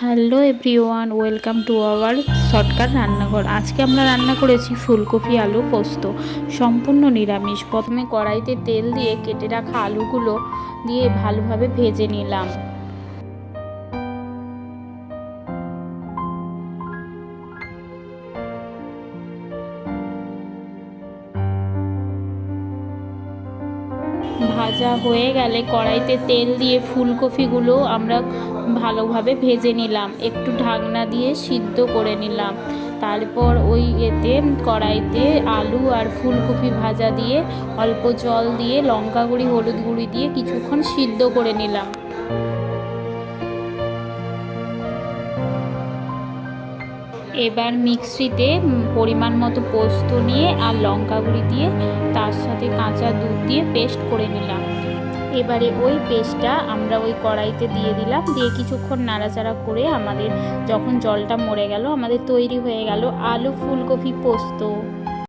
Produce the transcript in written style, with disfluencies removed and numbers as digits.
Hello everyone, welcome to our shortcut রান্নাঘর। আজকে আমরা রান্না করেছি ফুলকপি আলু পোস্ত, সম্পূর্ণ নিরামিষ। প্রথমে কড়াইতে তেল দিয়ে কেটে রাখা আলুগুলো দিয়ে ভালোভাবে ভেজে নিলাম। ভাজা হয়ে গেলে কড়াইতে তেল দিয়ে ফুলকপিগুলো আমরা ভালোভাবে ভেজে নিলাম, একটু ঢাকনা দিয়ে সিদ্ধ করে নিলাম। তারপর ওই কড়াইতে আলু আর ফুলকপি ভাজা দিয়ে অল্প জল দিয়ে লঙ্কা গুঁড়ি হলুদ গুঁড়ি দিয়ে কিছুক্ষণ সিদ্ধ করে নিলাম। এবার মিক্সিতে পরিমাণ মতো পোস্ত নিয়ে আর লঙ্কা গুঁড়ি দিয়ে তার সাথে কাঁচা দুধ দিয়ে পেস্ট করে নিলাম। এবারে ওই পেস্টটা আমরা ওই কড়াইতে দিয়ে দিলাম, দিয়ে কিছুক্ষণ নাড়াচাড়া করে আমাদের যখন জলটা মরে গেল আমাদের তৈরি হয়ে গেল আলু ফুলকপি পোস্ত।